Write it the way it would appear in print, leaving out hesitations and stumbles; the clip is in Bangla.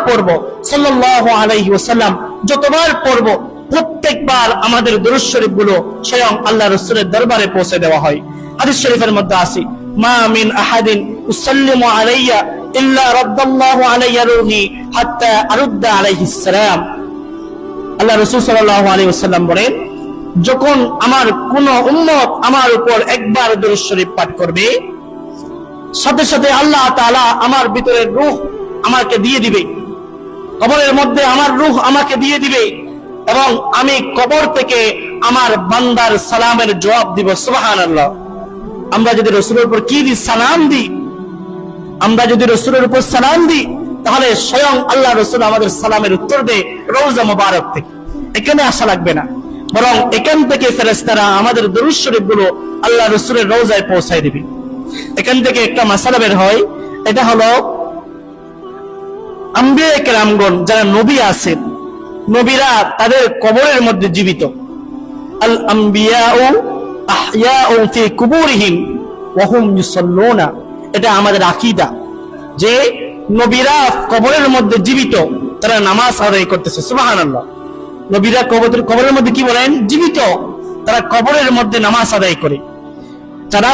পড়ব, সাল্লাল্লাহু আলাইহি ওয়াসাল্লাম যতবার পড়ব, প্রত্যেকবার আমাদের দুরূদ শরীফ গুলো স্বয়ং আল্লাহ রাসূলের দরবারে পৌঁছে দেওয়া হয়। হাদিস শরীফের মধ্যে আছে, মা মিন আহাদিন ইউসাল্লিমু আলাইয়া ইল্লা রাদ্দাল্লাহু আলাইয়া রূহি হাত্তা আরুদ্দা আলাইহিস সালাম। আল্লাহ রাসূল সাল্লাল্লাহু আলাইহি ওয়াসাল্লাম বলেন, যখন আমার কোন উম্মত আমার উপর একবার দুরূদ শরীফ পাঠ করবে, সাথে সাথে আল্লাহ তাআলা আমার ভিতরের রূহ আমাকে দিয়ে দিবে, কবরের মধ্যে আমার রূহ আমাকে দিয়ে দিবে, এবং আমি কবর থেকে আমার বান্দার সালামের জবাব দিব। সুবহানাল্লাহ। আমরা যদি রাসূলের উপর কি দিই? সালাম দিই। আমরা যদি রাসূলের উপর সালাম দিই, তাহলে স্বয়ং আল্লাহ রাসূল আমাদের সালামের উত্তর দেয় রওজা মুবারক থেকে। এখানে আসা লাগবে না, বরং এখান থেকে ফেরেশতারা আমাদের দুরূদ শরীফ গুলো আল্লাহ রাসূলের রওজায় পৌঁছায় দিবে। এখান থেকে একটা মাসালা বের হয়, এটা হলো আম্বিয়া কেরামগণ যারা নবী আছেন, নবীরা তাদের কবরের মধ্যে জীবিত। আল আম্বিয়াউ আহইয়াউ ফি কুবুরিহিম ওয়া হুম ইউসাল্লুনা। এটা আমাদের আকীদা যে নবীরা কবরের মধ্যে জীবিত, তারা নামাজ আদায় করতেছে। সুবহানাল্লাহ। নবীরা কবরের মধ্যে কি বলেন? জীবিত, তারা কবরের মধ্যে নামাজ আদায় করে। তারা